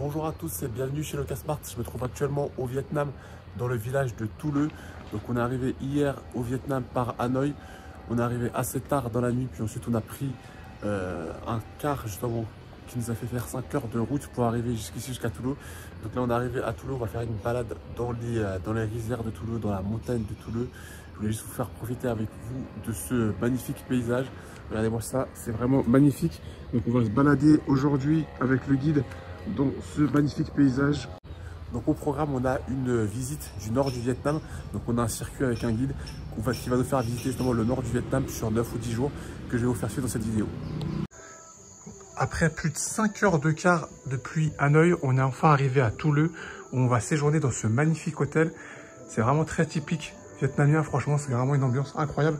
Bonjour à tous et bienvenue chez Locasmart. Je me trouve actuellement au Vietnam, dans le village de Thu Le. Donc on est arrivé hier au Vietnam par Hanoï. On est arrivé assez tard dans la nuit, puis ensuite on a pris un car justement qui nous a fait faire 5 heures de route pour arriver jusqu'ici, jusqu'à Thu Le. Donc là on est arrivé à Thu Le, on va faire une balade dans les rizières de Thu Le, dans la montagne de Thu Le. Je voulais juste vous faire profiter avec vous de ce magnifique paysage. Regardez-moi ça, c'est vraiment magnifique. Donc on va se balader aujourd'hui avec le guide dans ce magnifique paysage. Donc au programme, on a une visite du nord du Vietnam. Donc on a un circuit avec un guide qui va nous faire visiter justement le nord du Vietnam sur 9 ou 10 jours que je vais vous faire suivre dans cette vidéo. Après plus de 5 heures de car depuis Hanoï, on est enfin arrivé à Thu Le où on va séjourner dans ce magnifique hôtel. C'est vraiment très typique vietnamien, franchement c'est vraiment une ambiance incroyable.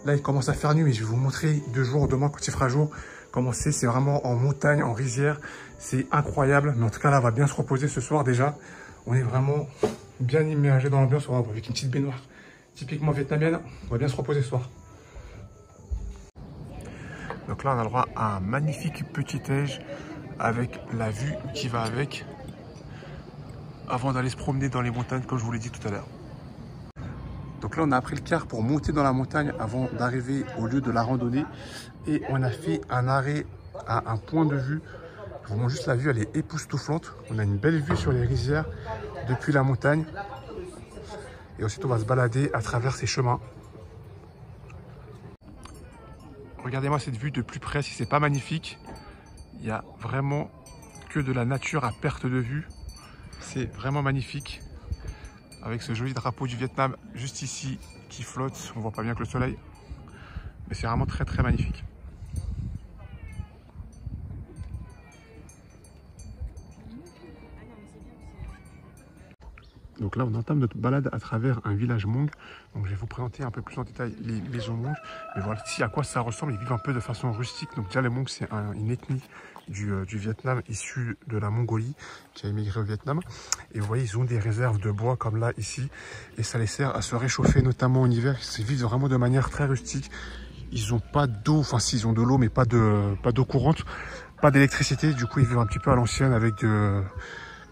Là il commence à faire nuit mais je vais vous montrer de jour demain quand il fera jour comment c'est vraiment en montagne, en rizière, c'est incroyable. Mais en tout cas là on va bien se reposer ce soir déjà. On est vraiment bien immergé dans l'ambiance avec une petite baignoire typiquement vietnamienne. On va bien se reposer ce soir. Donc là on a le droit à un magnifique petit-déj avec la vue qui va avec avant d'aller se promener dans les montagnes comme je vous l'ai dit tout à l'heure. Donc là on a pris le car pour monter dans la montagne avant d'arriver au lieu de la randonnée et on a fait un arrêt à un point de vue. Je vous montre juste la vue, elle est époustouflante. On a une belle vue sur les rizières depuis la montagne et ensuite on va se balader à travers ces chemins. Regardez-moi cette vue de plus près, si c'est pas magnifique. Il n'y a vraiment que de la nature à perte de vue. C'est vraiment magnifique. Avec ce joli drapeau du Vietnam juste ici qui flotte. On voit pas bien que le soleil. Mais c'est vraiment très magnifique. Donc là, on entame notre balade à travers un village Hmong. Donc je vais vous présenter un peu plus en détail les maisons Hmong. Mais voilà ici à quoi ça ressemble. Ils vivent un peu de façon rustique. Donc déjà les Hmong, c'est une ethnie du Vietnam issue de la Mongolie qui a émigré au Vietnam. Et vous voyez, ils ont des réserves de bois comme là ici. Et ça les sert à se réchauffer, notamment en hiver. Ils vivent vraiment de manière très rustique. Ils n'ont pas d'eau, enfin si, ils ont de l'eau, mais pas d'eau courante, pas d'électricité. Du coup, ils vivent un petit peu à l'ancienne avec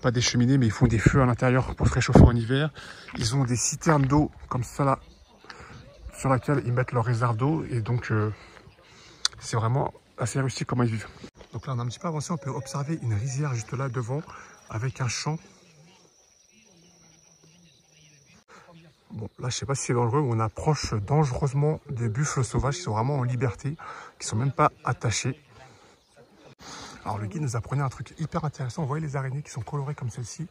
pas des cheminées, mais ils font des feux à l'intérieur pour se réchauffer en hiver. Ils ont des citernes d'eau comme ça là, sur laquelle ils mettent leurs réserves d'eau. Et donc, c'est vraiment assez rustique comment ils vivent. Donc là, on a un petit peu avancé, on peut observer une rizière juste là devant, avec un champ. Bon, là, je sais pas si c'est dangereux, on approche dangereusement des buffles sauvages qui sont vraiment en liberté, qui sont même pas attachés. Alors le guide nous apprenait un truc hyper intéressant. Vous voyez les araignées qui sont colorées comme celle-ci,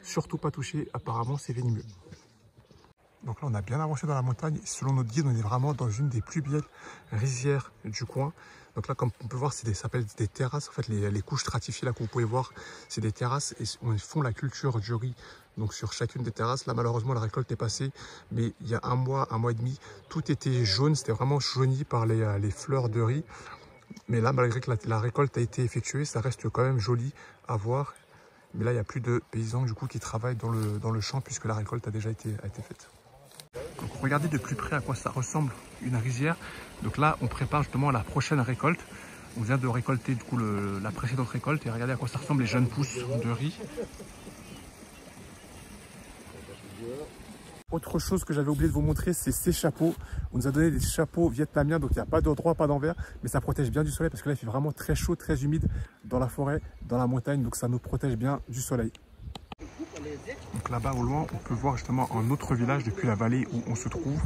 surtout pas touchées, apparemment c'est venimeux. Donc là on a bien avancé dans la montagne. Selon notre guide, on est vraiment dans une des plus belles rizières du coin. Donc là comme on peut voir, ça s'appelle des terrasses. En fait les couches stratifiées là que vous pouvez voir, c'est des terrasses et on font la culture du riz. Donc sur chacune des terrasses, là malheureusement la récolte est passée, mais il y a un mois et demi, tout était jaune, c'était vraiment jauni par les fleurs de riz. Mais là, malgré que la récolte a été effectuée, ça reste quand même joli à voir. Mais là, il n'y a plus de paysans du coup qui travaillent dans le champ puisque la récolte a déjà été faite. Donc regardez de plus près à quoi ça ressemble une rizière. Donc là, on prépare justement la prochaine récolte. On vient de récolter du coup la précédente récolte et regardez à quoi ça ressemble les jeunes pousses de riz. Autre chose que j'avais oublié de vous montrer, c'est ces chapeaux. On nous a donné des chapeaux vietnamiens, donc il n'y a pas d'endroit, pas d'envers, mais ça protège bien du soleil parce que là il fait vraiment très chaud, très humide dans la forêt, dans la montagne, donc ça nous protège bien du soleil. Donc là-bas au loin, on peut voir justement un autre village depuis la vallée où on se trouve.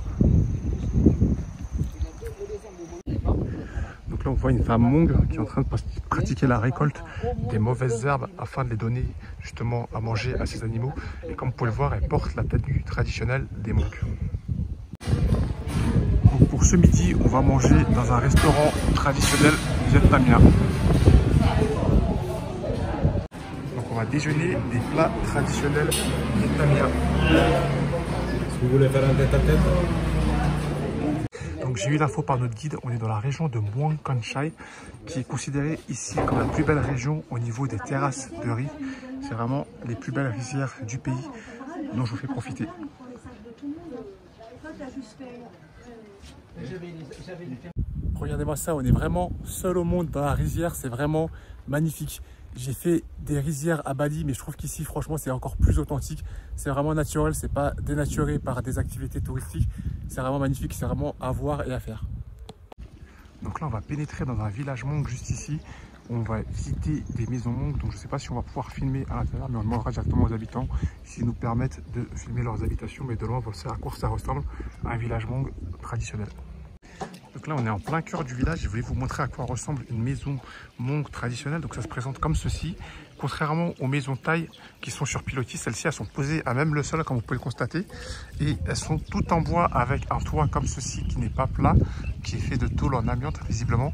Donc là on voit une femme Hmong qui est en train de pratiquer la récolte des mauvaises herbes afin de les donner justement à manger à ses animaux. Et comme vous pouvez le voir, elle porte la tenue traditionnelle des Hmong. Donc pour ce midi, on va manger dans un restaurant traditionnel vietnamien. Donc on va déjeuner des plats traditionnels vietnamiens. Si vous voulez faire un tête-à-tête. Donc j'ai eu l'info par notre guide, on est dans la région de Muang Con Chai, qui est considérée ici comme la plus belle région au niveau des terrasses de riz. C'est vraiment les plus belles rizières du pays dont je vous fais profiter. Regardez-moi ça, on est vraiment seul au monde dans la rizière, c'est vraiment magnifique. J'ai fait des rizières à Bali, mais je trouve qu'ici, franchement, c'est encore plus authentique. C'est vraiment naturel, c'est pas dénaturé par des activités touristiques. C'est vraiment magnifique, c'est vraiment à voir et à faire. Donc là, on va pénétrer dans un village Hmong juste ici. On va visiter des maisons Hmong. Donc je ne sais pas si on va pouvoir filmer à l'intérieur, mais on demandera directement aux habitants s'ils nous permettent de filmer leurs habitations. Mais de loin, on va voir à quoi ça ressemble à un village Hmong traditionnel. Donc là, on est en plein cœur du village. Je voulais vous montrer à quoi ressemble une maison Hmong traditionnelle. Donc ça se présente comme ceci. Contrairement aux maisons thaï qui sont sur pilotis, celles-ci, elles sont posées à même le sol, comme vous pouvez le constater. Et elles sont toutes en bois avec un toit comme ceci qui n'est pas plat, qui est fait de tôle en amiante, visiblement.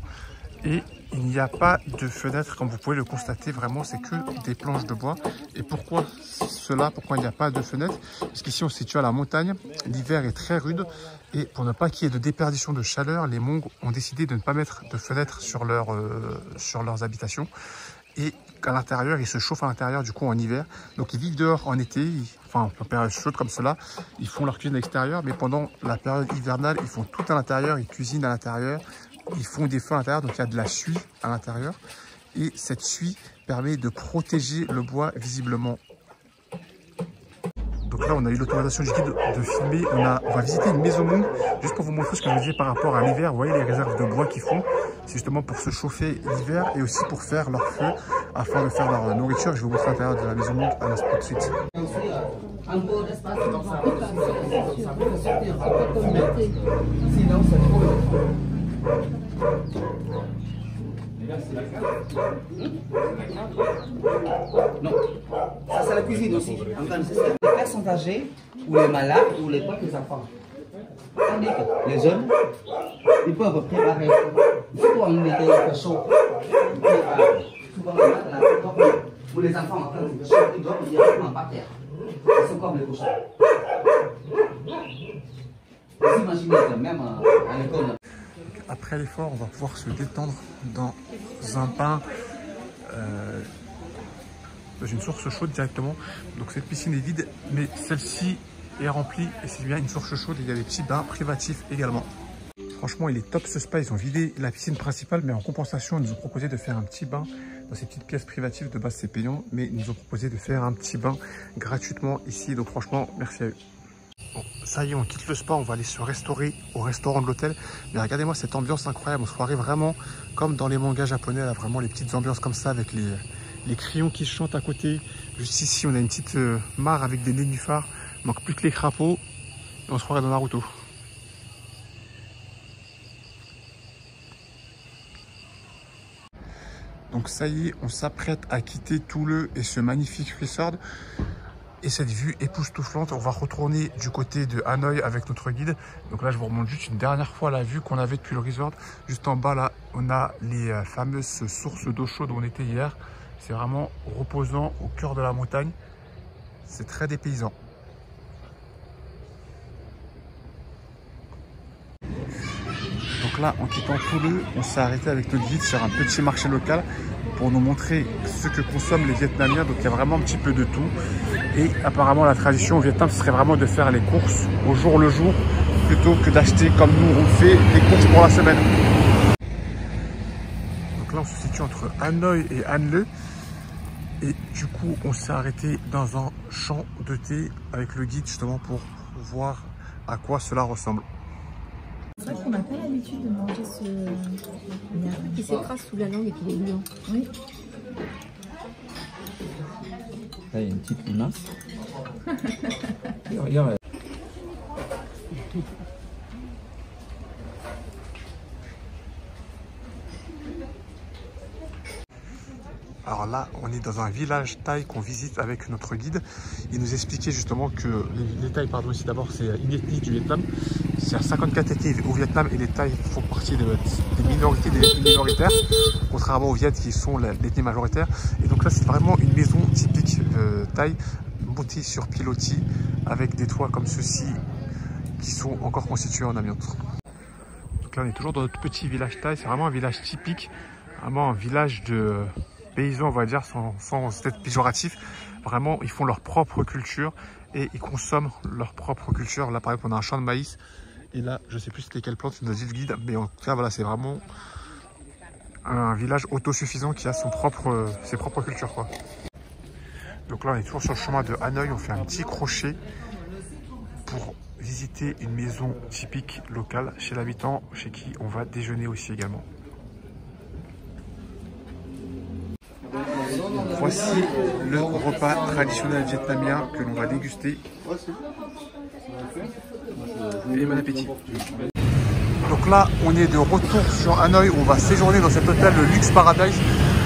Et il n'y a pas de fenêtre, comme vous pouvez le constater, vraiment c'est que des planches de bois. Et pourquoi cela? Pourquoi il n'y a pas de fenêtre? Parce qu'ici on se situe à la montagne, l'hiver est très rude et pour ne pas qu'il y ait de déperdition de chaleur, les Hmong ont décidé de ne pas mettre de fenêtre sur leurs habitations. Et qu'à l'intérieur, ils se chauffent à l'intérieur du coup en hiver. Donc ils vivent dehors en été, enfin en période chaude comme cela, ils font leur cuisine à l'extérieur, mais pendant la période hivernale, ils font tout à l'intérieur, ils cuisinent à l'intérieur. Ils font des feux à l'intérieur, donc il y a de la suie à l'intérieur. Et cette suie permet de protéger le bois visiblement. Donc là, on a eu l'autorisation du guide de filmer. On va visiter une maison Hmong, juste pour vous montrer ce que je disais par rapport à l'hiver. Vous voyez les réserves de bois qu'ils font. C'est justement pour se chauffer l'hiver et aussi pour faire leur feu afin de faire leur nourriture. Je vais vous montrer l'intérieur de la maison Hmong à l'instant tout de suite. Non, ça c'est la cuisine aussi. Les pères sont âgés, ou les malades, ou les enfants. Tandis que les jeunes, ils peuvent préparer. Surtout en été, il fait chaud. Souvent, pour les enfants, en train de chaud, ils dorment directement par terre. Ils sont comme les cochons. Vous imaginez que même à l'école. Après l'effort, on va pouvoir se détendre dans un bain, dans une source chaude directement. Donc cette piscine est vide, mais celle-ci est remplie et c'est bien une source chaude. Il y a des petits bains privatifs également. Franchement, il est top ce spa. Ils ont vidé la piscine principale, mais en compensation, ils nous ont proposé de faire un petit bain dans ces petites pièces privatives. De base, c'est payant, mais ils nous ont proposé de faire un petit bain gratuitement ici. Donc franchement, merci à eux. Bon, ça y est, on quitte le spa, on va aller se restaurer au restaurant de l'hôtel. Mais regardez-moi cette ambiance incroyable, on se croirait vraiment comme dans les mangas japonais, là, vraiment les petites ambiances comme ça avec les crayons qui chantent à côté. Juste ici, on a une petite mare avec des nénuphars. Il manque plus que les crapauds et on se croirait dans Naruto. Donc ça y est, on s'apprête à quitter Touleu et ce magnifique resort. Et cette vue époustouflante, on va retourner du côté de Hanoï avec notre guide. Donc là, je vous remonte juste une dernière fois la vue qu'on avait depuis le resort. Juste en bas, là, on a les fameuses sources d'eau chaude où on était hier. C'est vraiment reposant au cœur de la montagne. C'est très dépaysant. Donc là, en quittant Touleu, on s'est arrêté avec notre guide sur un petit marché local pour nous montrer ce que consomment les Vietnamiens. Donc il y a vraiment un petit peu de tout. Et apparemment, la tradition au Vietnam, ce serait vraiment de faire les courses au jour le jour plutôt que d'acheter comme nous on fait les courses pour la semaine. Donc là, on se situe entre Hanoï et An Le. Et du coup, on s'est arrêté dans un champ de thé avec le guide justement pour voir à quoi cela ressemble. C'est vrai qu'on n'a pas l'habitude de manger ce... Il y a un truc qui s'écrase sous la langue et qui est gluant. Oui. Là, il y a une petite limace. Alors là, on est dans un village thaï qu'on visite avec notre guide. Il nous expliquait justement que les Thaïs, pardon, ici d'abord, c'est une ethnie du Vietnam. C'est à 54 ethnies au Vietnam et les Thaïs font partie des minorités, des ethnies minoritaires, contrairement aux Viet qui sont l'ethnie majoritaire. Et donc là, c'est vraiment une maison typique thaï, montée sur pilotis, avec des toits comme ceux-ci qui sont encore constitués en amiante. Donc là, on est toujours dans notre petit village thaï. C'est vraiment un village typique, vraiment un village de paysans, on va dire, sans être péjoratif. Vraiment, ils font leur propre culture et ils consomment leur propre culture. Là, par exemple, on a un champ de maïs Et là, je sais plus c'était quelle plante, c'est notre guide, mais en tout cas, voilà, c'est vraiment un village autosuffisant qui a ses propres cultures, quoi. Donc là, on est toujours sur le chemin de Hanoï. On fait un petit crochet pour visiter une maison typique locale chez l'habitant, chez qui on va déjeuner aussi également. Voici le repas traditionnel vietnamien que l'on va déguster. Et bon appétit. Donc là, on est de retour sur Hanoï. On va séjourner dans cet hôtel, le Luxe Paradise,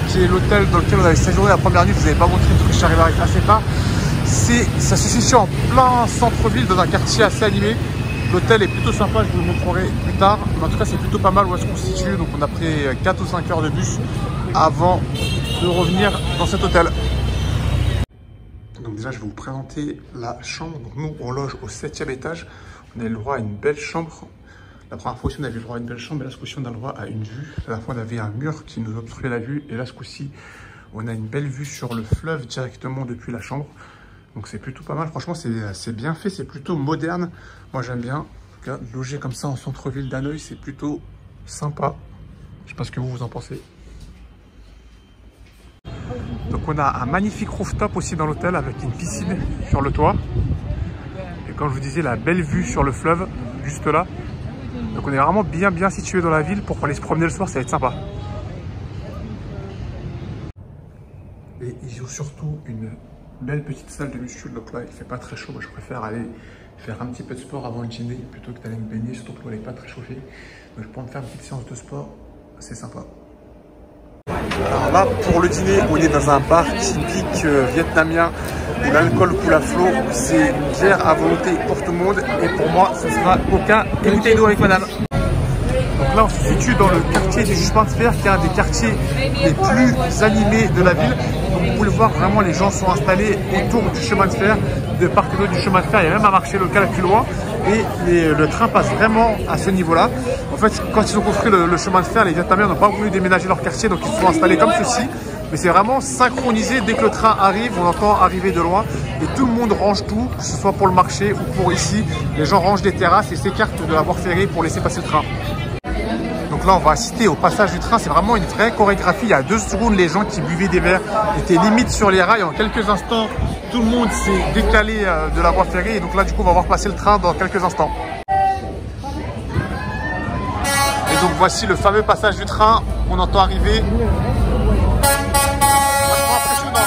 qui est l'hôtel dans lequel on avait séjourné la première nuit. Je vous avais pas montré parce que je suis arrivé assez tard. Ça se situe en plein centre-ville, dans un quartier assez animé. L'hôtel est plutôt sympa, je vous le montrerai plus tard. Mais en tout cas, c'est plutôt pas mal où est-ce qu'on se situe. Donc on a pris 4 ou 5 heures de bus avant de revenir dans cet hôtel. Donc déjà, je vais vous présenter la chambre. Donc nous, on loge au 7e étage. On a le droit à une belle chambre. La première fois aussi, on avait le droit à une belle chambre. Et là, ce coup-ci, on a le droit à une vue. La dernière fois, on avait un mur qui nous obstruait la vue. Et là, ce coup-ci, on a une belle vue sur le fleuve directement depuis la chambre. Donc c'est plutôt pas mal. Franchement, c'est bien fait. C'est plutôt moderne. Moi, j'aime bien. En tout cas, loger comme ça en centre-ville d'Hanoï, c'est plutôt sympa. Je sais pas ce que vous en pensez. Donc on a un magnifique rooftop aussi dans l'hôtel avec une piscine sur le toit. Et comme je vous disais, la belle vue sur le fleuve, juste là. Donc on est vraiment bien situé dans la ville pour aller se promener le soir, ça va être sympa. Et ils ont surtout une belle petite salle de muscu. Donc là, il fait pas très chaud. Moi, je préfère aller faire un petit peu de sport avant le dîner plutôt que d'aller me baigner, surtout que l'eau n'est pas très chauffée. Donc je peux me faire une petite séance de sport, c'est sympa. Alors là, pour le dîner, on est dans un bar typique vietnamien où l'alcool coule à flot. C'est une bière à volonté pour tout le monde. Et pour moi, ce sera coca et bouteille d'eau avec madame. Donc là, on se situe dans le quartier du chemin de fer, qui est un des quartiers les plus animés de la ville. Donc vous pouvez le voir, vraiment, les gens sont installés autour du chemin de fer, de part et d'autre du chemin de fer. Il y a même un marché local plus loin. Et le train passe vraiment à ce niveau-là. En fait, quand ils ont construit le chemin de fer, les Vietnamiens n'ont pas voulu déménager leur quartier, donc ils se sont installés comme ceci. Mais c'est vraiment synchronisé. Dès que le train arrive, on entend arriver de loin. Et tout le monde range tout, que ce soit pour le marché ou pour ici. Les gens rangent des terrasses et s'écartent de la voie ferrée pour laisser passer le train. Donc là, on va assister au passage du train. C'est vraiment une vraie chorégraphie. Il y a 2 secondes, les gens qui buvaient des verres étaient limite sur les rails. En quelques instants, tout le monde s'est décalé de la voie ferrée. Et donc là, du coup, on va voir passer le train dans quelques instants. Et donc, voici le fameux passage du train. On entend arriver. Vachement impressionnant.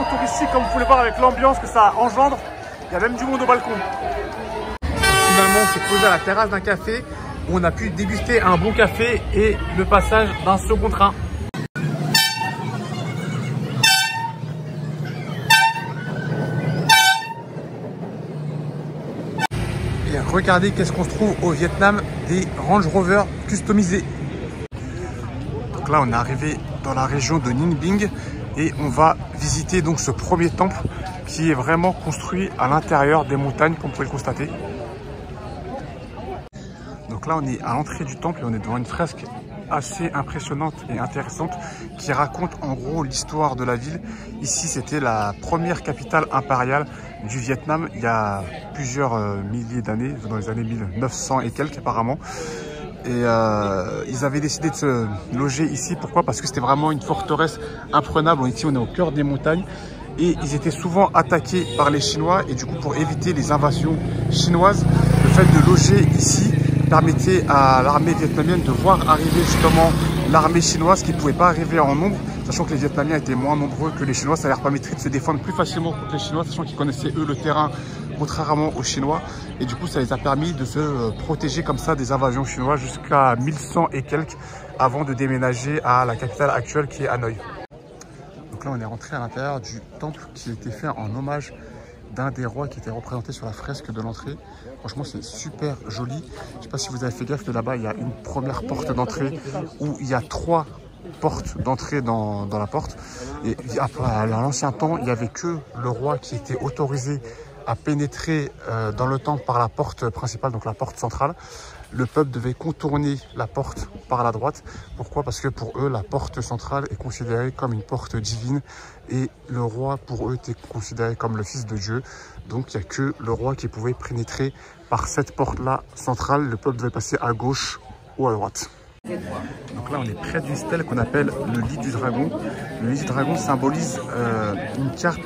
Touristique, comme vous pouvez voir avec l'ambiance que ça engendre. Il y a même du monde au balcon. Finalement, on s'est posé à la terrasse d'un café où on a pu déguster un bon café et le passage d'un second train. Et regardez qu'est-ce qu'on se trouve au Vietnam, des Range Rover customisés. Donc là, on est arrivé dans la région de Ninh Binh. Et on va visiter donc ce premier temple qui est vraiment construit à l'intérieur des montagnes, comme vous pouvez le constater. Donc là, on est à l'entrée du temple et on est devant une fresque assez impressionnante et intéressante qui raconte en gros l'histoire de la ville. Ici, c'était la première capitale impériale du Vietnam il y a plusieurs milliers d'années, dans les années 1900 et quelques apparemment. Et ils avaient décidé de se loger ici. Pourquoi? Parce que c'était vraiment une forteresse imprenable. Ici, on est au cœur des montagnes. Et ils étaient souvent attaqués par les Chinois. Et du coup, pour éviter les invasions chinoises, le fait de loger ici permettait à l'armée vietnamienne de voir arriver justement l'armée chinoise qui ne pouvait pas arriver en nombre. Sachant que les Vietnamiens étaient moins nombreux que les Chinois, ça leur permettrait de se défendre plus facilement contre les Chinois, sachant qu'ils connaissaient eux le terrain contrairement aux Chinois. Et du coup, ça les a permis de se protéger comme ça des invasions chinoises jusqu'à 1100 et quelques avant de déménager à la capitale actuelle qui est Hanoï. Donc là, on est rentré à l'intérieur du temple qui a été fait en hommage d'un des rois qui était représenté sur la fresque de l'entrée. Franchement, c'est super joli. Je ne sais pas si vous avez fait gaffe, de là-bas, il y a une première porte d'entrée où il y a 3 porte d'entrée dans la porte. Et à l'ancien temps, il n'y avait que le roi qui était autorisé à pénétrer dans le temple par la porte principale, donc la porte centrale. Le peuple devait contourner la porte par la droite. Pourquoi? Parce que pour eux, la porte centrale est considérée comme une porte divine et le roi, pour eux, était considéré comme le fils de Dieu. Donc, il n'y a que le roi qui pouvait pénétrer par cette porte-là centrale. Le peuple devait passer à gauche ou à droite. Donc là, on est près d'une stèle qu'on appelle le lit du dragon. Le lit du dragon symbolise une carpe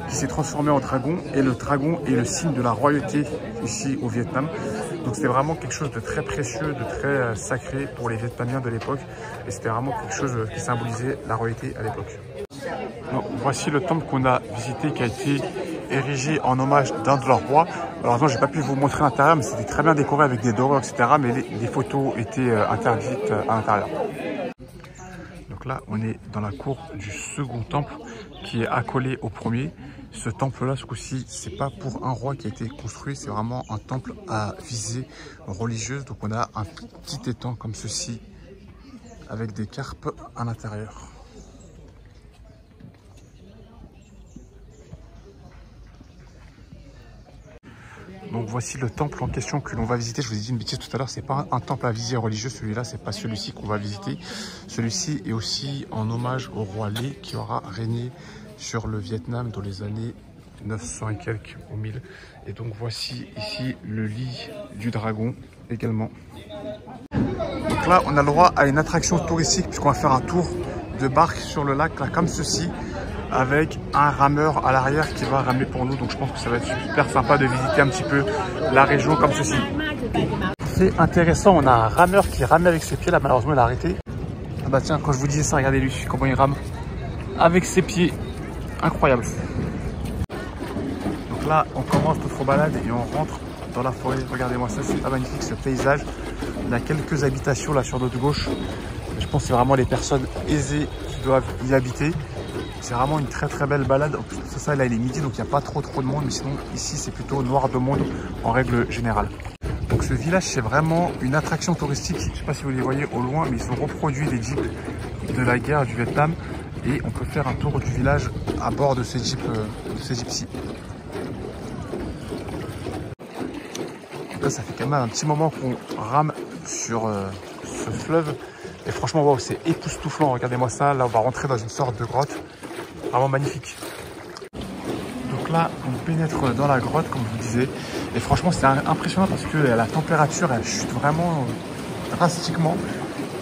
qui s'est transformée en dragon. Et le dragon est le signe de la royauté ici au Vietnam. Donc c'était vraiment quelque chose de très précieux, de très sacré pour les Vietnamiens de l'époque. Et c'était vraiment quelque chose qui symbolisait la royauté à l'époque. Voici le temple qu'on a visité, qui a été érigé en hommage d'un de leurs rois. Malheureusement, je n'ai pas pu vous montrer l'intérieur, mais c'était très bien décoré avec des dorures, etc. Mais les photos étaient interdites à l'intérieur. Donc là, on est dans la cour du second temple qui est accolé au premier. Ce temple-là, ce coup-ci, c'est pas pour un roi qui a été construit, c'est vraiment un temple à visée religieuse. Donc on a un petit étang comme ceci, avec des carpes à l'intérieur. Donc voici le temple en question que l'on va visiter. Je vous ai dit une bêtise tout à l'heure, c'est pas un temple à visée religieuse, celui-là, c'est pas celui-ci qu'on va visiter. Celui-ci est aussi en hommage au roi Lê qui aura régné sur le Vietnam dans les années 900 et quelques au 1000. Et donc voici ici le lit du dragon également. Donc là, on a le droit à une attraction touristique puisqu'on va faire un tour de barque sur le lac, là, comme ceci, avec un rameur à l'arrière qui va ramer pour nous. Donc je pense que ça va être super sympa de visiter un petit peu la région comme ceci. C'est intéressant, on a un rameur qui rame avec ses pieds. Là, malheureusement, il a arrêté. Ah bah tiens, quand je vous disais ça, regardez lui, comment il rame avec ses pieds. Incroyable. Donc là, on commence notre balade et on rentre dans la forêt. Regardez-moi ça, c'est pas magnifique ce paysage. On a quelques habitations là sur notre gauche. Je pense que c'est vraiment les personnes aisées qui doivent y habiter. C'est vraiment une très très belle balade. En plus, ça là, il est midi, donc il n'y a pas trop de monde. Mais sinon, ici, c'est plutôt noir de monde en règle générale. Donc ce village, c'est vraiment une attraction touristique. Je ne sais pas si vous les voyez au loin, mais ils ont reproduit des jeeps de la guerre du Vietnam. Et on peut faire un tour du village à bord de ces jeeps-ci. Là, ça fait quand même un petit moment qu'on rame sur ce fleuve. Et franchement, wow, c'est époustouflant. Regardez-moi ça. Là, on va rentrer dans une sorte de grotte. Vraiment magnifique. Donc là, on pénètre dans la grotte, comme je vous disais. Et franchement, c'est impressionnant parce que la température, elle chute vraiment drastiquement.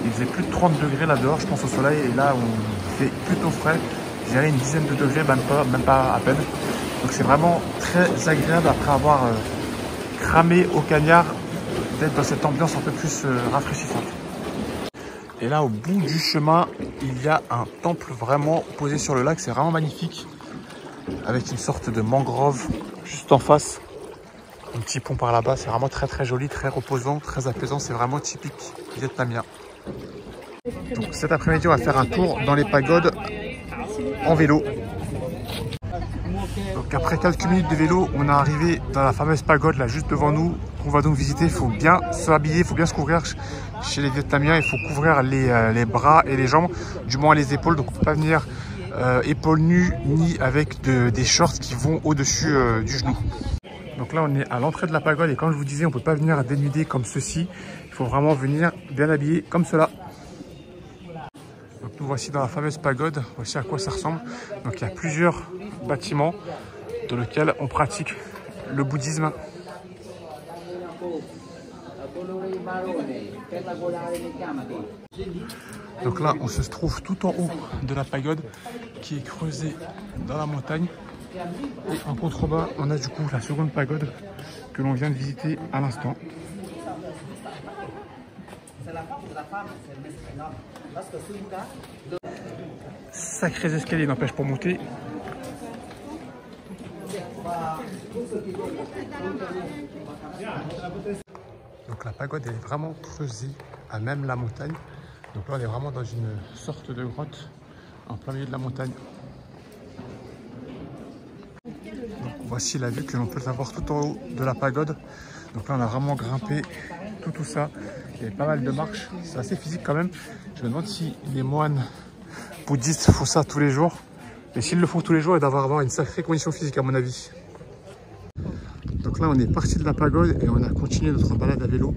Il faisait plus de 30 degrés là dehors, je pense, au soleil. Et là, on fait plutôt frais. Je dirais une dizaine de degrés, même pas à peine. Donc c'est vraiment très agréable après avoir cramé au cagnard d'être dans cette ambiance un peu plus rafraîchissante. Et là, au bout du chemin, il y a un temple vraiment posé sur le lac. C'est vraiment magnifique. Avec une sorte de mangrove juste en face. Un petit pont par là-bas. C'est vraiment très très joli, très reposant, très apaisant. C'est vraiment typique vietnamien. Donc cet après-midi, on va faire un tour dans les pagodes en vélo. Donc après quelques minutes de vélo, on est arrivé dans la fameuse pagode là juste devant nous. On va donc visiter. Il faut bien s'habiller, il faut bien se couvrir. Chez les Vietnamiens, il faut couvrir les bras et les jambes, du moins les épaules. Donc on ne peut pas venir épaules nues ni avec des shorts qui vont au-dessus du genou. Donc là, on est à l'entrée de la pagode et comme je vous disais, on ne peut pas venir dénudé comme ceci. Il faut vraiment venir bien habillé comme cela. Donc nous voici dans la fameuse pagode. Voici à quoi ça ressemble. Donc il y a plusieurs bâtiments dans lesquels on pratique le bouddhisme. Donc là, on se trouve tout en haut de la pagode qui est creusée dans la montagne. Et en contrebas, on a du coup la seconde pagode que l'on vient de visiter à l'instant. Sacrés escaliers n'empêche pour monter. Donc la pagode elle est vraiment creusée à même la montagne. Donc là on est vraiment dans une sorte de grotte en plein milieu de la montagne. Donc voici la vue que l'on peut avoir tout en haut de la pagode. Donc là on a vraiment grimpé tout ça. Il y avait pas mal de marches, c'est assez physique quand même. Je me demande si les moines bouddhistes font ça tous les jours. Et s'ils le font tous les jours, ils doivent avoir une sacrée condition physique à mon avis. Donc là, on est parti de la pagode et on a continué notre balade à vélo.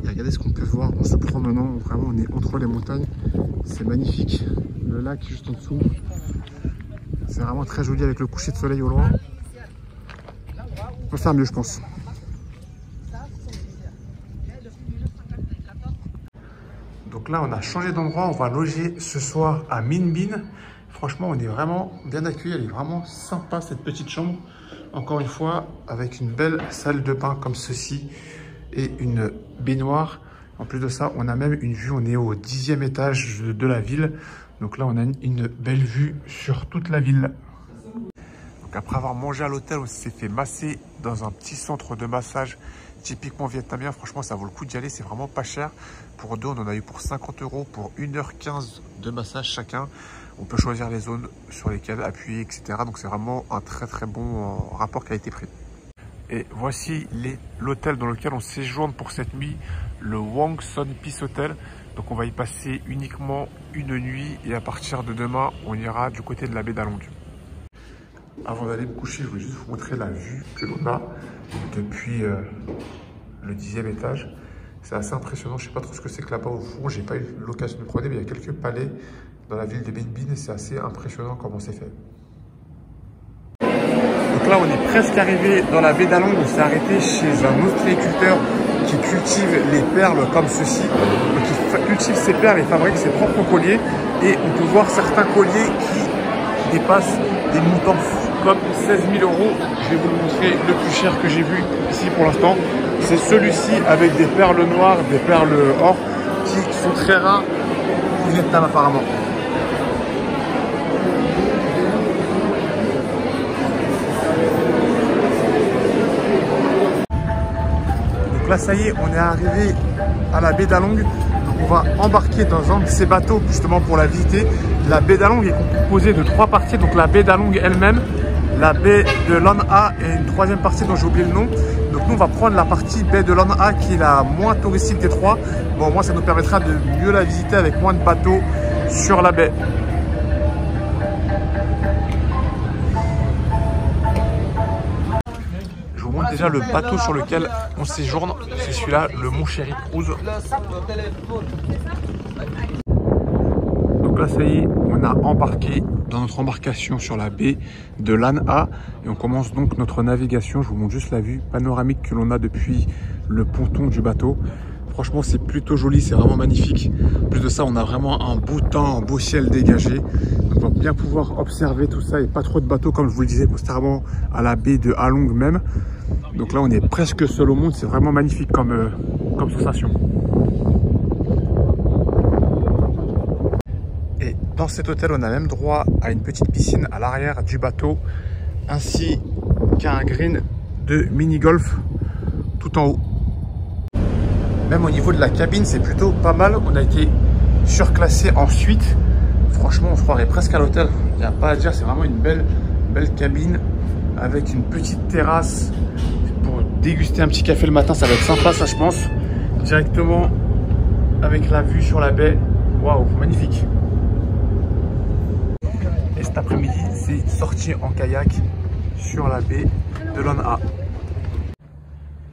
Et regardez ce qu'on peut voir en se promenant. Vraiment, on est entre les montagnes. C'est magnifique. Le lac juste en dessous. C'est vraiment très joli avec le coucher de soleil au loin. On peut faire mieux, je pense. Donc là, on a changé d'endroit. On va loger ce soir à Minh Bin. Franchement, on est vraiment bien accueillis. Elle est vraiment sympa, cette petite chambre. Encore une fois, avec une belle salle de bain comme ceci et une baignoire. En plus de ça, on a même une vue. On est au 10e étage de la ville. Donc là, on a une belle vue sur toute la ville. Donc après avoir mangé à l'hôtel, on s'est fait masser dans un petit centre de massage typiquement vietnamien. Franchement, ça vaut le coup d'y aller. C'est vraiment pas cher. Pour deux, on en a eu pour 50 € pour 1h15 de massage chacun. On peut choisir les zones sur lesquelles appuyer, etc. Donc c'est vraiment un très bon rapport qualité-prix. Et voici l'hôtel dans lequel on séjourne pour cette nuit, le Wang Son Peace Hotel. Donc on va y passer uniquement une nuit et à partir de demain, on ira du côté de la baie d'Along. Avant d'aller me coucher, je voulais juste vous montrer la vue que l'on a depuis le 10e étage. C'est assez impressionnant, je ne sais pas trop ce que c'est que là-bas au fond, j'ai pas eu l'occasion de me promener, mais il y a quelques palais dans la ville de Minh Bin et c'est assez impressionnant comment c'est fait. Donc là, on est presque arrivé dans la baie d'Along. On s'est arrêté chez un ostréiculteur qui cultive les perles comme ceci. Donc, il cultive ses perles et fabrique ses propres colliers. Et on peut voir certains colliers qui dépassent des montants fous comme 16 000 €. Je vais vous le montrer, le plus cher que j'ai vu ici pour l'instant. C'est celui-ci avec des perles noires, des perles or qui sont très rares au Vietnam apparemment. Donc là, ça y est, on est arrivé à la baie d'Along. On va embarquer dans un de ces bateaux justement pour la visiter. La baie d'Along est composée de 3 parties. Donc la baie d'Along elle-même, la baie de Lan A et une 3e partie dont j'ai oublié le nom. Donc nous, on va prendre la partie baie de Lan A qui est la moins touristique des 3. Bon, moi, ça nous permettra de mieux la visiter avec moins de bateaux sur la baie. Déjà le bateau sur lequel on séjourne, c'est celui-là, le Mon Chéri Cruise. Donc là ça y est, on a embarqué dans notre embarcation sur la baie de Lan A et on commence donc notre navigation. Je vous montre juste la vue panoramique que l'on a depuis le ponton du bateau. Franchement c'est plutôt joli, c'est vraiment magnifique. En plus de ça, on a vraiment un beau temps, un beau ciel dégagé. Donc on va bien pouvoir observer tout ça et pas trop de bateaux comme je vous le disais, postérieurement à la baie de Along même. Donc là on est presque seul au monde, c'est vraiment magnifique comme sensation. Et dans cet hôtel on a même droit à une petite piscine à l'arrière du bateau, ainsi qu'à un green de mini-golf tout en haut. Même au niveau de la cabine c'est plutôt pas mal, on a été surclassé en suite. Franchement on se croirait presque à l'hôtel, il n'y a pas à dire, c'est vraiment une belle cabine avec une petite terrasse. Déguster un petit café le matin, ça va être sympa, ça je pense. Directement avec la vue sur la baie. Waouh, magnifique. Et cet après-midi, c'est sorti en kayak sur la baie de Lan A.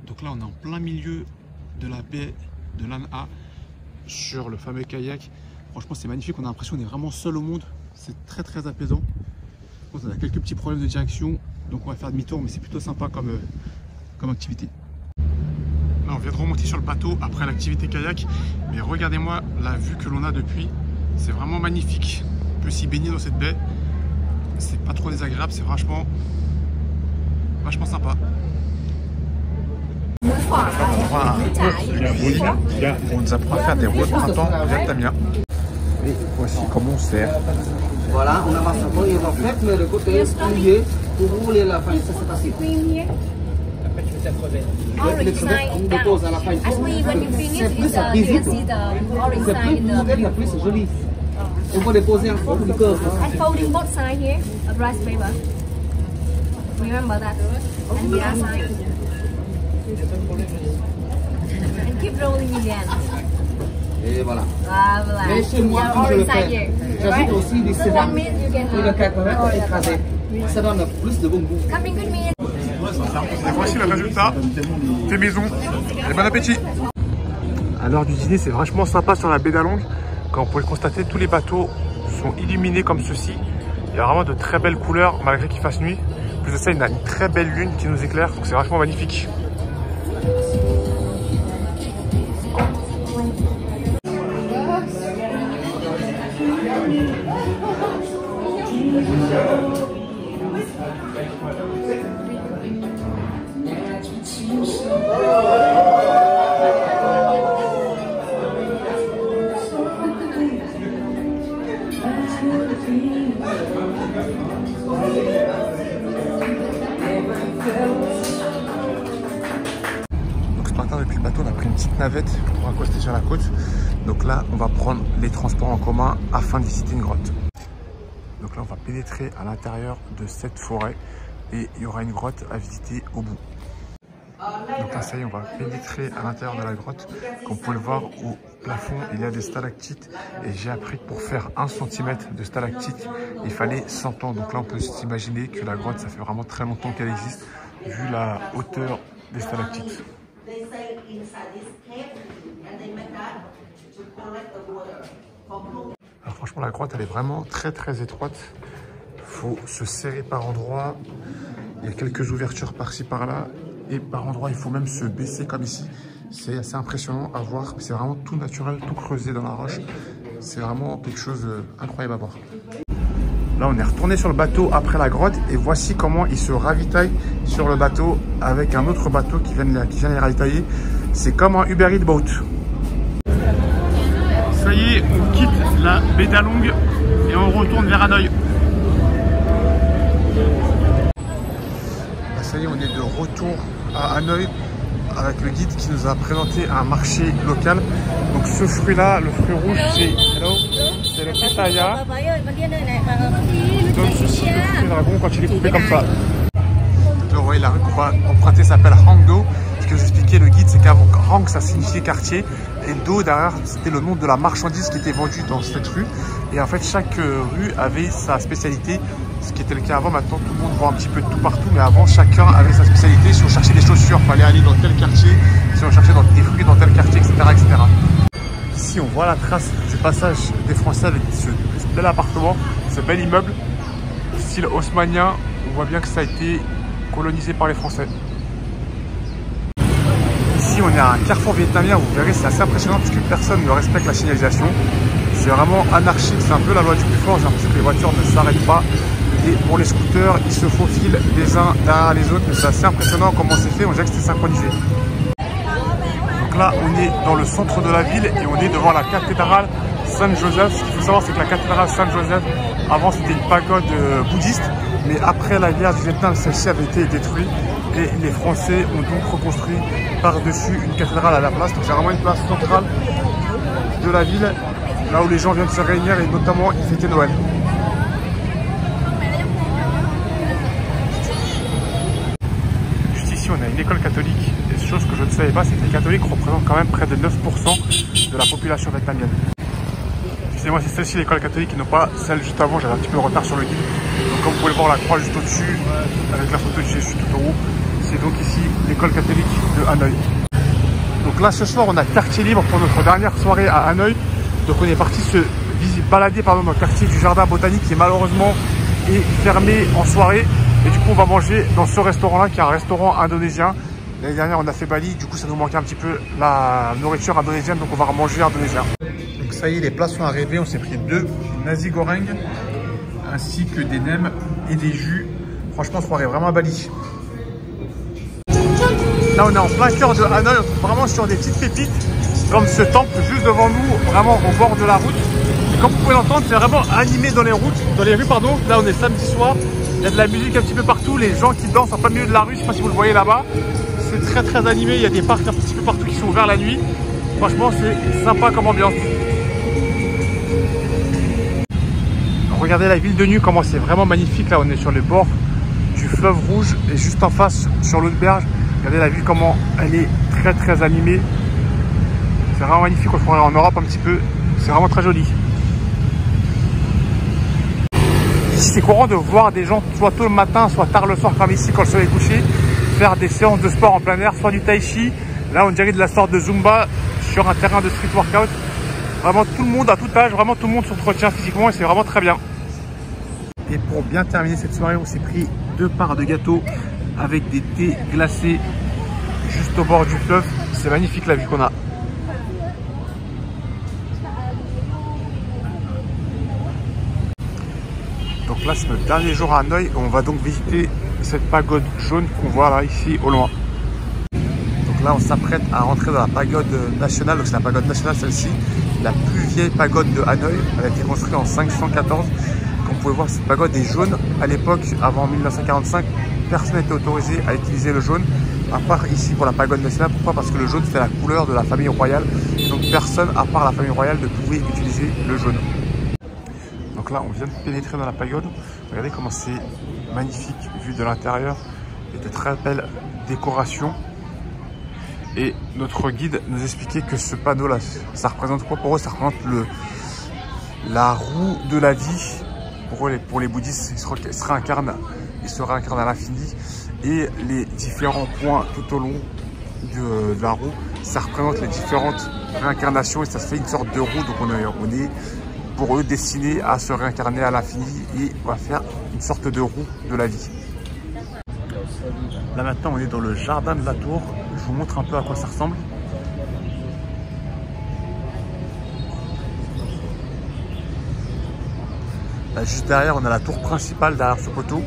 Donc là, on est en plein milieu de la baie de Lan A sur le fameux kayak. Franchement, c'est magnifique. On a l'impression qu'on est vraiment seul au monde. C'est très apaisant. On a quelques petits problèmes de direction, donc on va faire demi-tour, mais c'est plutôt sympa comme activité. Là, on vient de remonter sur le bateau après l'activité kayak, mais regardez-moi la vue que l'on a depuis, c'est vraiment magnifique. On peut s'y baigner dans cette baie, c'est pas trop désagréable, c'est vachement sympa. On nous apprend à faire des roues de printemps vietnamiens. Et voici comment on sert. Voilà, on amasse un peu et on va faire le côté plié pour rouler la farine, ça c'est facile. Orange sign. Actually, when you finish, you can see the orange sign in the. Plus c'est joli. On peut déposer un fond du cœur. And folding both sides here, a rice paper. Remember that. And the other side. And keep rolling again. Et voilà. Voilà. Mais chez moi, You're comme je all le inside fais, here. j'ajoute Right? aussi du So sésame that means you can et de cacahuètes écrasées. Ça donne plus de bon goût. Coming with me. Et voici le résultat fait maison. Et bon appétit. À l'heure du dîner, c'est vachement sympa sur la baie d'Along. Comme vous pouvez le constater, tous les bateaux sont illuminés comme ceci. Il y a vraiment de très belles couleurs malgré qu'il fasse nuit. En plus de ça, il y a une très belle lune qui nous éclaire, donc c'est vachement magnifique. Donc ce matin depuis le bateau on a pris une petite navette pour accoster sur la côte. Donc là on va prendre les transports en commun afin de visiter une grotte. Donc là on va pénétrer à l'intérieur de cette forêt et il y aura une grotte à visiter au bout. Donc là ça y est, on va pénétrer à l'intérieur de la grotte. Comme vous pouvez le voir au plafond il y a des stalactites et j'ai appris que pour faire 1 cm de stalactite il fallait 100 ans. Donc là on peut s'imaginer que la grotte ça fait vraiment très longtemps qu'elle existe vu la hauteur des stalactites. Alors franchement la grotte elle est vraiment très étroite. Il faut se serrer par endroits. Il y a quelques ouvertures par-ci par-là. Et par endroits il faut même se baisser comme ici. C'est assez impressionnant à voir. C'est vraiment tout naturel, tout creusé dans la roche. C'est vraiment quelque chose d'incroyable à voir. Là on est retourné sur le bateau après la grotte. Et voici comment ils se ravitaillent sur le bateau avec un autre bateau qui vient les ravitailler. C'est comme un Uber Eats boat. Ça y est, on quitte la baie d'Along et on retourne vers Hanoï. Ça y est, on est de retour à Hanoï avec le guide qui nous a présenté un marché local. Donc ce fruit-là, le fruit rouge, c'est le pitaya. On donne ceci, le fruit dragon, quand il est coupé comme ça. Donc, ouais, la rue qu'on va emprunter s'appelle Hangdo. Ce que vous expliquait le guide, c'est qu'avant Hang, ça signifiait quartier. Et Do, derrière, c'était le nom de la marchandise qui était vendue dans cette rue. Et en fait, chaque rue avait sa spécialité. Ce qui était le cas avant, maintenant tout le monde voit un petit peu de tout partout, mais avant chacun avait sa spécialité. Si on cherchait des chaussures, il fallait aller dans tel quartier, si on cherchait des fruits dans tel quartier, etc., etc. Ici on voit la trace du passage des Français avec ce bel appartement, ce bel immeuble, style haussmannien. On voit bien que ça a été colonisé par les Français. Ici on est à un carrefour vietnamien, vous verrez c'est assez impressionnant parce que personne ne respecte la signalisation. C'est vraiment anarchique, c'est un peu la loi du plus fort, j'ai l'impression que les voitures ne s'arrêtent pas. Et pour les scooters, ils se faufilent les uns derrière les autres, mais c'est assez impressionnant comment c'est fait, on dirait que c'était synchronisé. Donc là, on est dans le centre de la ville et on est devant la cathédrale Saint-Joseph. Ce qu'il faut savoir, c'est que la cathédrale Saint-Joseph, avant c'était une pagode bouddhiste, mais après la guerre du Vietnam, celle-ci avait été détruite et les Français ont donc reconstruit par-dessus une cathédrale à la place. Donc c'est vraiment une place centrale de la ville, là où les gens viennent se réunir et notamment y fêter Noël. On a une école catholique et chose que je ne savais pas, c'est que les catholiques représentent quand même près de 9% de la population vietnamienne. Excusez-moi, c'est celle-ci l'école catholique et non pas celle juste avant, j'avais un petit peu de retard sur le guide. Donc comme vous pouvez le voir, la croix juste au-dessus, avec la photo de Jésus tout en haut, c'est donc ici l'école catholique de Hanoï. Donc là ce soir on a quartier libre pour notre dernière soirée à Hanoï. Donc on est parti se balader dans le quartier du jardin botanique qui malheureusement est fermé en soirée. Et du coup on va manger dans ce restaurant là qui est un restaurant indonésien. L'année dernière on a fait Bali, du coup ça nous manquait un petit peu la nourriture indonésienne, donc on va manger indonésien. Donc ça y est, les plats sont arrivés, on s'est pris 2 nasi goreng ainsi que des nems et des jus. Franchement on se croirait vraiment à Bali. Là on est en plein cœur de Hanoï, on est vraiment sur des petites pépites comme ce temple juste devant nous, vraiment au bord de la route. Et comme vous pouvez l'entendre, c'est vraiment animé dans les rues. Là on est samedi soir. Il y a de la musique un petit peu partout, les gens qui dansent en plein milieu de la rue, je ne sais pas si vous le voyez là-bas. C'est très animé, il y a des parcs un petit peu partout qui sont ouverts la nuit. Franchement, c'est sympa comme ambiance. Regardez la ville de nuit, comment c'est vraiment magnifique. Là, on est sur le bord du fleuve Rouge et juste en face, sur l'autre berge, regardez la ville, comment elle est très animée. C'est vraiment magnifique, on se croirait en Europe un petit peu. C'est vraiment très joli. Ici, c'est courant de voir des gens, soit tôt le matin, soit tard le soir, comme ici, quand le soleil est couché, faire des séances de sport en plein air, soit du tai chi. Là, on dirait de la sorte de Zumba sur un terrain de street workout. Vraiment, tout le monde, à tout âge, vraiment tout le monde s'entretient physiquement et c'est vraiment très bien. Et pour bien terminer cette soirée, on s'est pris 2 parts de gâteau avec des thés glacés juste au bord du fleuve. C'est magnifique la vue qu'on a. Donc là, c'est notre dernier jour à Hanoï. On va donc visiter cette pagode jaune qu'on voit là, ici, au loin. Donc là, on s'apprête à rentrer dans la pagode nationale. Donc c'est la pagode nationale, celle-ci, la plus vieille pagode de Hanoï. Elle a été construite en 514. Comme vous pouvez voir, cette pagode est jaune. À l'époque, avant 1945, personne n'était autorisé à utiliser le jaune, à part ici pour la pagode nationale. Pourquoi? Parce que le jaune, c'était la couleur de la famille royale. Donc personne, à part la famille royale, ne pouvait utiliser le jaune. Donc là, on vient de pénétrer dans la pagode. Regardez comment c'est magnifique, vu de l'intérieur. Et de très belles décorations. Et notre guide nous expliquait que ce panneau-là, ça représente quoi pour eux? Ça représente la roue de la vie. Pour les bouddhistes, il se réincarne à l'infini. Et les différents points tout au long de la roue, ça représente les différentes réincarnations. Et ça se fait une sorte de roue. Donc on est pour eux destinés à se réincarner à l'infini. Et on va faire une sorte de roue de la vie. Là maintenant, on est dans le jardin de la tour. Je vous montre un peu à quoi ça ressemble. Là, juste derrière, on a la tour principale derrière ce poteau.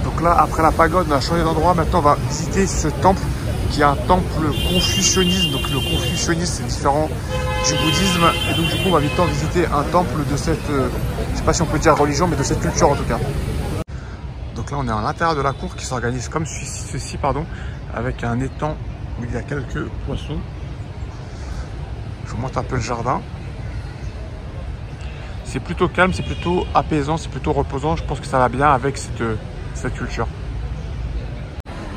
Donc là, après la pagode, on a changé d'endroit. Maintenant, on va visiter ce temple qui est un temple confucianisme. Donc le confucianisme, c'est différent du bouddhisme. Et donc du coup, on va vite visiter un temple de cette, je sais pas si on peut dire religion, mais de cette culture en tout cas. Donc là, on est à l'intérieur de la cour qui s'organise comme ceci, pardon, avec un étang où il y a quelques poissons. Je vous montre un peu le jardin. C'est plutôt calme, c'est plutôt apaisant, c'est plutôt reposant. Je pense que ça va bien avec cette culture.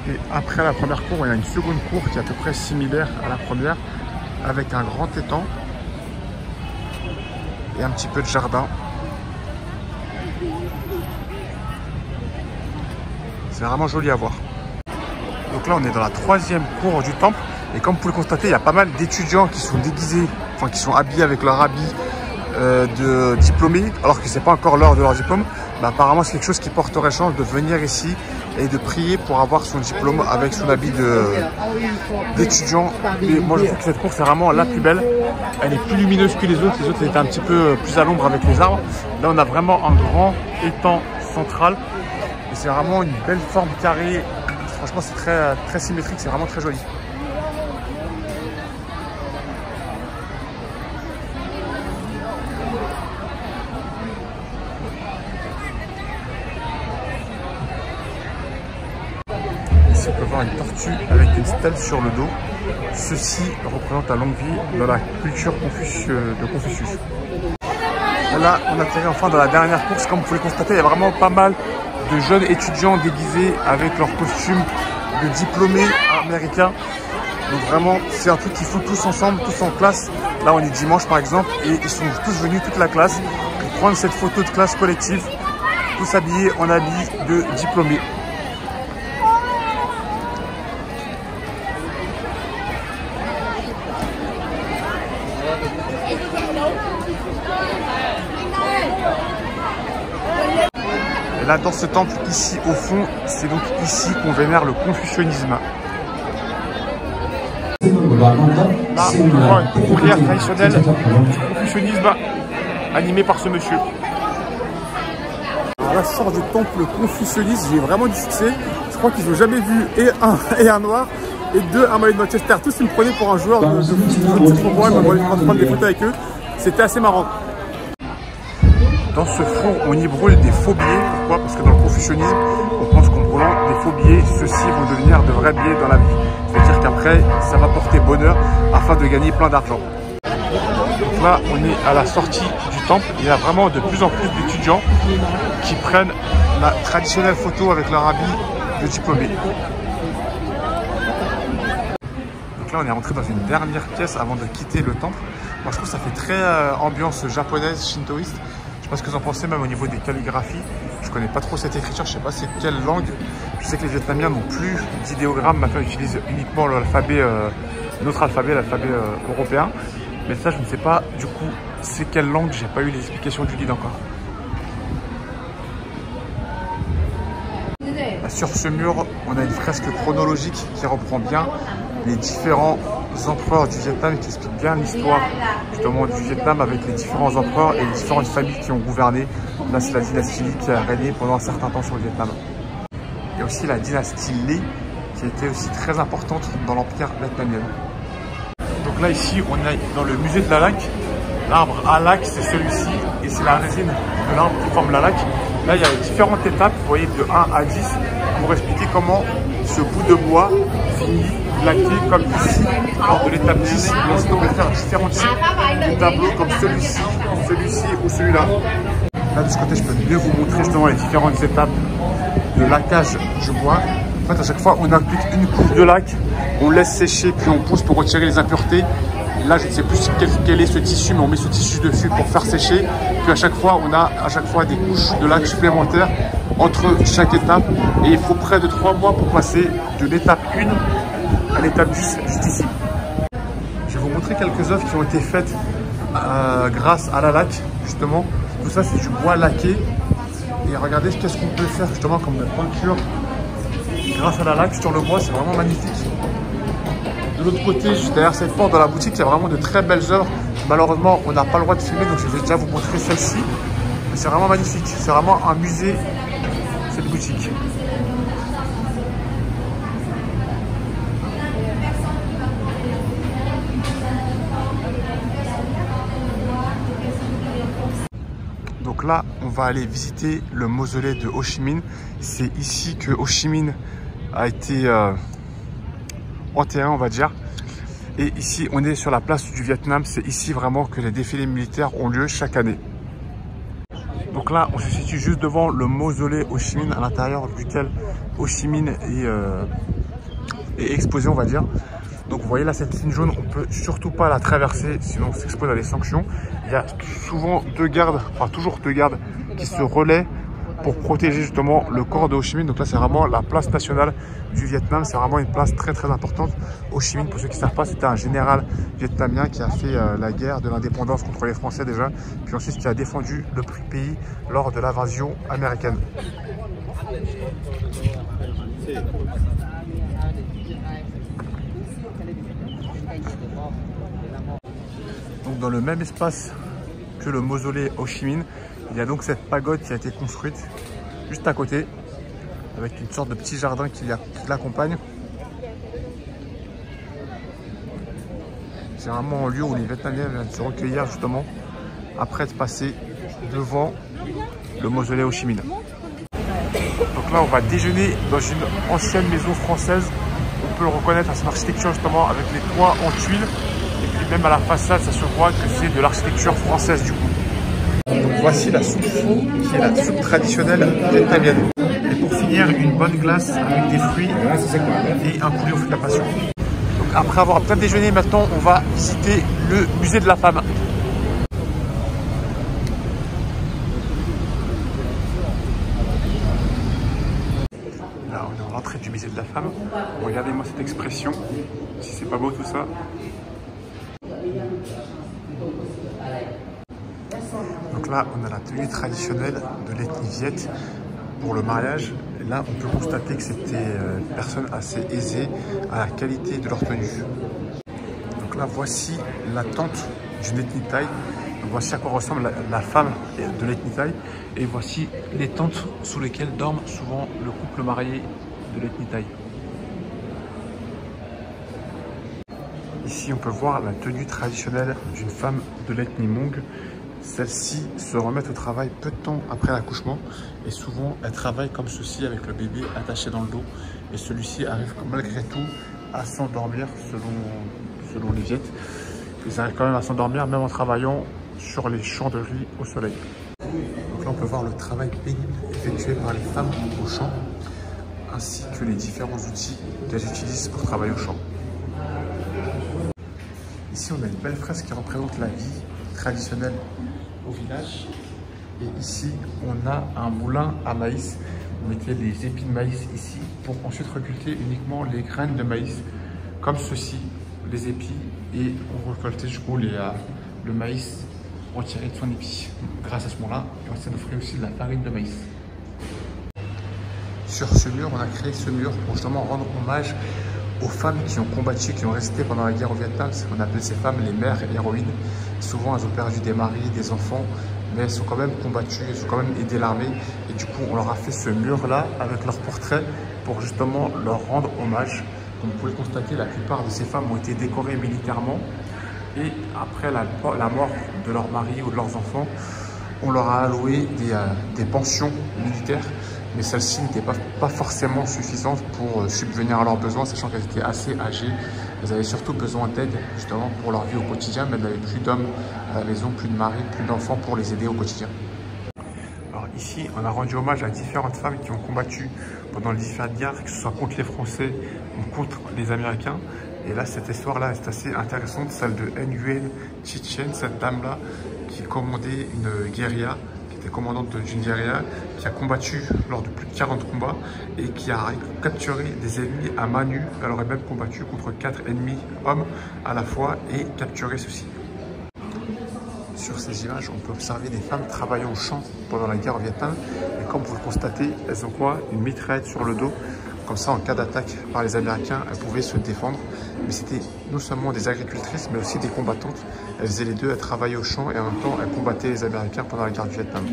Et après la première cour, il y a une seconde cour qui est à peu près similaire à la première, avec un grand étang et un petit peu de jardin. C'est vraiment joli à voir. Donc là, on est dans la 3e cour du temple. Et comme vous pouvez le constater, il y a pas mal d'étudiants qui sont déguisés, enfin qui sont habillés avec leur habit de diplômés, alors que c'est pas encore l'heure de leur diplôme. Mais apparemment, c'est quelque chose qui porterait chance de venir ici et de prier pour avoir son diplôme avec son habit d'étudiant. Et moi, je trouve que cette cour, c'est vraiment la plus belle. Elle est plus lumineuse que les autres. Les autres étaient un petit peu plus à l'ombre avec les arbres. Là, on a vraiment un grand étang central. Et c'est vraiment une belle forme carrée. Franchement, c'est très symétrique. C'est vraiment très joli. On peut voir une tortue avec une stèle sur le dos. Ceci représente la longue vie dans la culture de Confucius. Là, on atterrit enfin dans la dernière course. Comme vous pouvez le constater, il y a vraiment pas mal de jeunes étudiants déguisés avec leurs costumes de diplômés américains. Donc vraiment, c'est un truc qu'ils font tous ensemble, tous en classe. Là, on est dimanche par exemple, et ils sont tous venus, toute la classe, pour prendre cette photo de classe collective, tous habillés en habits de diplômés. Et là, dans ce temple, ici au fond, c'est donc ici qu'on vénère le confucianisme. Là, on voit une prière traditionnelle du confucianisme animée par ce monsieur. Alors là, je sors du temple confucianiste, j'ai vraiment du succès. Je crois qu'ils n'ont jamais vu et un noir et deux un maillot de Manchester. Tous ils me prenaient pour un joueur de foot. Ils me prendre des photos avec eux. C'était assez marrant. Dans ce four, on y brûle des faux billets. Pourquoi? Parce que dans le confucianisme, on pense qu'on volant des faux billets, ceux-ci vont devenir de vrais billets dans la vie. C'est-à-dire qu'après, ça va porter bonheur afin de gagner plein d'argent. Donc là, on est à la sortie du temple. Il y a vraiment de plus en plus d'étudiants qui prennent la traditionnelle photo avec leur habit de diplômé. Donc là, on est rentré dans une dernière pièce avant de quitter le temple. Moi, je trouve que ça fait très ambiance japonaise, shintoïste. Je sais pas ce que vous en pensez, même au niveau des calligraphies. Je connais pas trop cette écriture, je sais pas c'est quelle langue. Je sais que les Vietnamiens n'ont plus d'idéogramme, maintenant ils utilisent uniquement l'alphabet, notre alphabet, l'alphabet européen. Mais ça, je ne sais pas du coup c'est quelle langue, j'ai pas eu les explications du guide encore. Sur ce mur, on a une fresque chronologique qui reprend bien les différents empereurs du Vietnam et qui explique bien l'histoire justement du Vietnam avec les différents empereurs et les différentes familles qui ont gouverné. Là, c'est la dynastie Ly qui a régné pendant un certain temps sur le Vietnam. Il y a aussi la dynastie Lê qui était aussi très importante dans l'empire vietnamien. Donc là, ici, on est dans le musée de la laque. L'arbre à laque, c'est celui-ci et c'est la résine de l'arbre qui forme la laque. Là, il y a différentes étapes, vous voyez, de 1 à 10 pour expliquer comment ce bout de bois finit laqué comme ici, lors de l'étape 10. Ensuite, on peut faire différents types de tableaux comme celui-ci ou celui-là. Là, de ce côté, je peux mieux vous montrer justement les différentes étapes de laquage du bois. En fait, à chaque fois, on applique une couche de laque, on laisse sécher, puis on pousse pour retirer les impuretés. Là, je ne sais plus quel est ce tissu, mais on met ce tissu dessus pour faire sécher. Puis à chaque fois, on a des couches de laque supplémentaires entre chaque étape. Et il faut près de 3 mois pour passer de l'étape 1 à l'étape 10, juste ici. Je vais vous montrer quelques œuvres qui ont été faites grâce à la laque, justement. Tout ça, c'est du bois laqué. Et regardez qu'est-ce qu'on peut faire justement comme peinture grâce à la laque sur le bois. C'est vraiment magnifique. De l'autre côté, juste derrière cette porte dans la boutique, il y a vraiment de très belles œuvres. Malheureusement, on n'a pas le droit de filmer, donc je vais déjà vous montrer celle-ci. Mais c'est vraiment magnifique. C'est vraiment un musée, cette boutique. Donc là, on va aller visiter le mausolée de Ho Chi Minh. C'est ici que Ho Chi Minh a été enterré, on va dire. Et ici, on est sur la place du Vietnam. C'est ici vraiment que les défilés militaires ont lieu chaque année. Donc là, on se situe juste devant le mausolée Ho Chi Minh, à l'intérieur duquel Ho Chi Minh est exposé, on va dire. Donc vous voyez là, cette ligne jaune, on ne peut surtout pas la traverser, sinon on s'expose à des sanctions. Il y a souvent toujours deux gardes qui se relaient pour protéger justement le corps de Ho Chi Minh. Donc là, c'est vraiment la place nationale du Vietnam. C'est vraiment une place très très importante. Ho Chi Minh, pour ceux qui ne savent pas, c'était un général vietnamien qui a fait la guerre de l'indépendance contre les Français déjà, puis ensuite qui a défendu le pays lors de l'invasion américaine. Donc dans le même espace que le mausolée Ho Chi Minh, il y a donc cette pagode qui a été construite juste à côté, avec une sorte de petit jardin qui l'accompagne. C'est vraiment un lieu où les Vietnamiens viennent se recueillir justement après être passés devant le mausolée Ho Chi Minh. Donc là, on va déjeuner dans une ancienne maison française. On peut le reconnaître à son architecture justement avec les toits en tuiles. Et puis même à la façade, ça se voit que c'est de l'architecture française du coup. Donc voici la soupe pho, qui est la soupe traditionnelle vietnamienne. Et pour finir, une bonne glace avec des fruits et un poulet au fruit de la passion. Donc après avoir bien déjeuné, maintenant on va visiter le musée de la femme. Là on est à l'entrée du musée de la femme. Regardez-moi cette expression, si c'est pas beau tout ça. Donc là, on a la tenue traditionnelle de l'ethnie viet pour le mariage. Et là, on peut constater que c'était des personnes assez aisées à la qualité de leur tenue. Donc là, voici la tente d'une ethnie thaï. Donc voici à quoi ressemble la femme de l'ethnie thaï. Et voici les tentes sous lesquelles dorment souvent le couple marié de l'ethnie thaï. Ici, on peut voir la tenue traditionnelle d'une femme de l'ethnie Hmong. Celles-ci se remettent au travail peu de temps après l'accouchement et souvent elles travaillent comme ceci avec le bébé attaché dans le dos et celui-ci arrive malgré tout à s'endormir selon les viettes. Ils arrivent quand même à s'endormir même en travaillant sur les champs de riz au soleil. Donc là on peut voir le travail pénible effectué par les femmes au champ ainsi que les différents outils qu'elles utilisent pour travailler au champ. Ici on a une belle fresque qui représente la vie traditionnelle au village. Et ici, on a un moulin à maïs. On mettait les épis de maïs ici pour ensuite recueillir uniquement les graines de maïs, comme ceci, les épis, et on récoltait du coup le maïs retiré de son épi. Grâce à ce moulin, ça nous ferait aussi de la farine de maïs. Sur ce mur, on a créé ce mur pour justement rendre hommage aux femmes qui ont combattu, qui ont resté pendant la guerre au Vietnam. On appelle ces femmes les mères héroïnes. Souvent, elles ont perdu des maris, des enfants, mais elles sont quand même combattues, elles ont quand même aidé l'armée. Et du coup, on leur a fait ce mur-là avec leurs portraits pour justement leur rendre hommage. Comme vous pouvez le constater, la plupart de ces femmes ont été décorées militairement. Et après la mort de leur mari ou de leurs enfants, on leur a alloué des pensions militaires. Mais celles-ci n'étaient pas forcément suffisantes pour subvenir à leurs besoins, sachant qu'elles étaient assez âgées. Elles avaient surtout besoin d'aide justement pour leur vie au quotidien, mais elles n'avaient plus d'hommes à la maison, plus de mari, plus d'enfants pour les aider au quotidien. Alors ici, on a rendu hommage à différentes femmes qui ont combattu pendant les différentes guerres, que ce soit contre les Français ou contre les Américains. Et là, cette histoire-là est assez intéressante, celle de Nguyen Chi Thien, cette dame-là qui commandait une guérilla, commandante d'une guérilla, qui a combattu lors de plus de 40 combats et qui a capturé des ennemis à main nue. Elle aurait même combattu contre 4 ennemis hommes à la fois et capturé ceux-ci. Sur ces images, on peut observer des femmes travaillant au champ pendant la guerre au Vietnam. Et comme vous le constatez, elles ont quoi? Une mitraillette sur le dos. Comme ça, en cas d'attaque par les Américains, elles pouvaient se défendre. Mais c'était non seulement des agricultrices, mais aussi des combattantes. Elles faisaient les deux, elles travaillaient au champ et en même temps, elles combattaient les Américains pendant la guerre du Vietnam.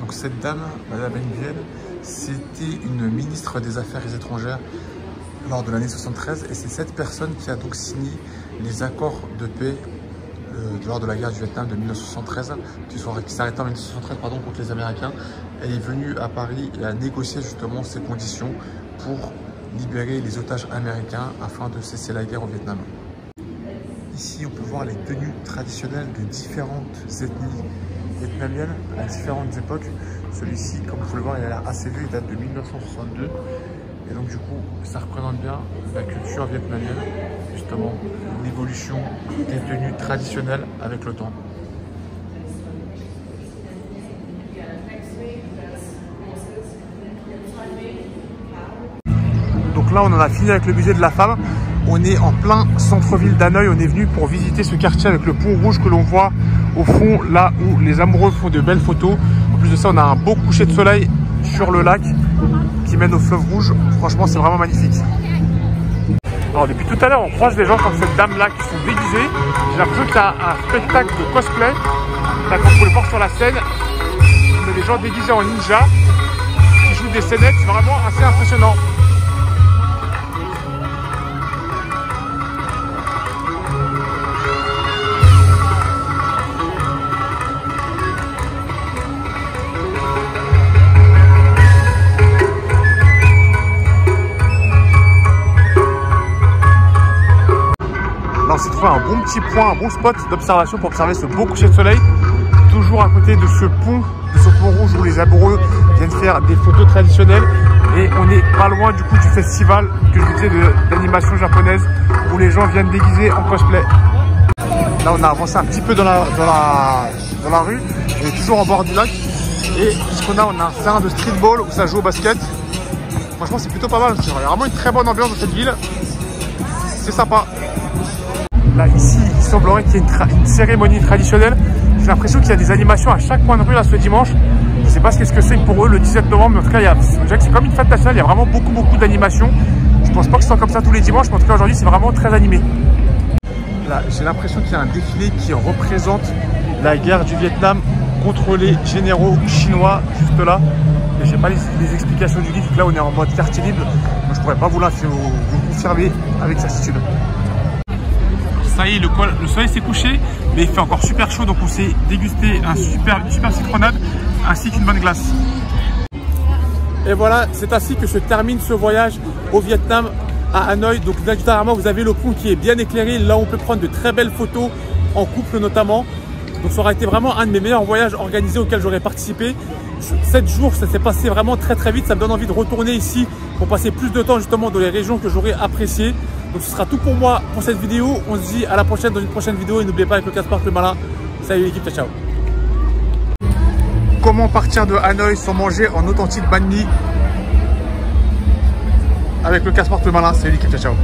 Donc cette dame, Madame Nguyen, c'était une ministre des Affaires étrangères lors de l'année 73. Et c'est cette personne qui a donc signé les accords de paix lors de la guerre du Vietnam de 1973, qui s'est arrêtée en 1973 contre les Américains. Elle est venue à Paris et a négocié justement ces conditions pour libérer les otages américains afin de cesser la guerre au Vietnam. Ici, on peut voir les tenues traditionnelles de différentes ethnies vietnamiennes à différentes époques. Celui-ci, comme vous pouvez le voir, il a l'air assez vieux, il date de 1962. Et donc du coup, ça représente bien la culture vietnamienne, justement l'évolution des tenues traditionnelles avec le temps. Donc là, on en a fini avec le musée de la femme. On est en plein centre-ville d'Hanoï. On est venu pour visiter ce quartier avec le pont rouge que l'on voit au fond, là où les amoureux font de belles photos. En plus de ça, on a un beau coucher de soleil sur le lac qui mène au fleuve rouge. Franchement, c'est vraiment magnifique. Alors, depuis tout à l'heure, on croise des gens comme cette dame-là qui sont déguisés. J'ai l'impression qu'il y a un spectacle de cosplay. Là, comme vous pouvez le voir sur la scène, on a des gens déguisés en ninja qui jouent des scénettes. C'est vraiment assez impressionnant. Là, on s'est trouvé un bon petit point, un bon spot d'observation pour observer ce beau coucher de soleil. Toujours à côté de ce pont rouge où les amoureux viennent faire des photos traditionnelles. Et on n'est pas loin du coup du festival que je vous disais d'animation japonaise où les gens viennent déguisés en cosplay. Là, on a avancé un petit peu dans la rue. On est toujours en bord du lac. Et ce qu'on a, on a un terrain de streetball où ça joue au basket. Franchement, c'est plutôt pas mal. Il y a vraiment une très bonne ambiance dans cette ville. C'est sympa. Là, ici, il semblerait qu'il y ait une cérémonie traditionnelle. J'ai l'impression qu'il y a des animations à chaque coin de rue là ce dimanche. Je ne sais pas ce que c'est pour eux le 17 novembre, mais en tout cas, c'est comme une fête nationale. Il y a vraiment beaucoup d'animations. Je pense pas que ce soit comme ça tous les dimanches, mais en tout cas, aujourd'hui, c'est vraiment très animé. Là, j'ai l'impression qu'il y a un défilé qui représente la guerre du Vietnam contre les généraux chinois, juste là. Et j'ai pas les explications du guide, là, on est en mode quartier libre. Donc, je pourrais pas vous le confirmer avec certitude. ça y est, le soleil s'est couché, mais il fait encore super chaud, donc on s'est dégusté une super citronnade ainsi qu'une bonne glace. Et voilà, c'est ainsi que se termine ce voyage au Vietnam, à Hanoï. Donc derrière vous avez le pont qui est bien éclairé. Là, on peut prendre de très belles photos, en couple notamment. Donc ça aura été vraiment un de mes meilleurs voyages organisés auxquels j'aurais participé. 7 jours, ça s'est passé vraiment très vite. Ça me donne envie de retourner ici pour passer plus de temps justement dans les régions que j'aurais appréciées. Donc ce sera tout pour moi pour cette vidéo. On se dit à la prochaine dans une prochaine vidéo. Et n'oubliez pas avec le Casse-Parc le Malin. Salut l'équipe, ciao. Comment partir de Hanoï sans manger en authentique banh mi avec le Casse-Parc le Malin. Salut l'équipe, ciao.